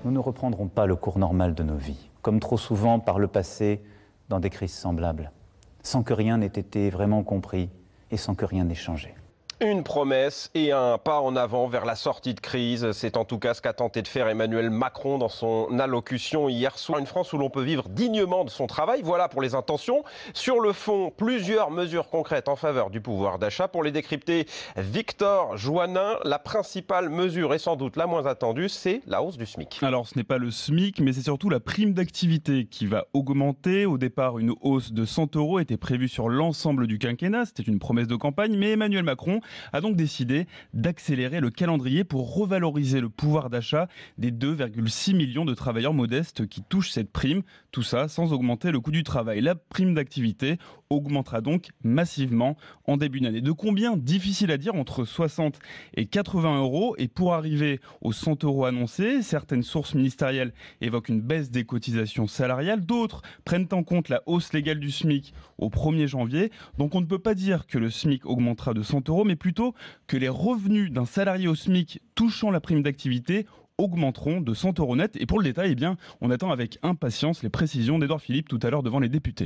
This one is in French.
nous ne reprendrons pas le cours normal de nos vies, comme trop souvent par le passé dans des crises semblables, sans que rien n'ait été vraiment compris et sans que rien n'ait changé. Une promesse et un pas en avant vers la sortie de crise. C'est en tout cas ce qu'a tenté de faire Emmanuel Macron dans son allocution hier soir. Une France où l'on peut vivre dignement de son travail. Voilà pour les intentions. Sur le fond, plusieurs mesures concrètes en faveur du pouvoir d'achat. Pour les décrypter, Victor Joannin, la principale mesure et sans doute la moins attendue, c'est la hausse du SMIC. Alors ce n'est pas le SMIC, mais c'est surtout la prime d'activité qui va augmenter. Au départ, une hausse de 100 € était prévue sur l'ensemble du quinquennat. C'était une promesse de campagne, mais Emmanuel Macron a donc décidé d'accélérer le calendrier pour revaloriser le pouvoir d'achat des 2,6 millions de travailleurs modestes qui touchent cette prime. Tout ça sans augmenter le coût du travail. La prime d'activité augmentera donc massivement en début d'année. De combien? Difficile à dire, entre 60 et 80 €. Et pour arriver aux 100 € annoncés, certaines sources ministérielles évoquent une baisse des cotisations salariales. D'autres prennent en compte la hausse légale du SMIC au 1er janvier. Donc on ne peut pas dire que le SMIC augmentera de 100 €, mais plutôt que les revenus d'un salarié au SMIC touchant la prime d'activité augmenteront de 100 € net. Et pour le détail, on attend avec impatience les précisions d'Édouard Philippe tout à l'heure devant les députés.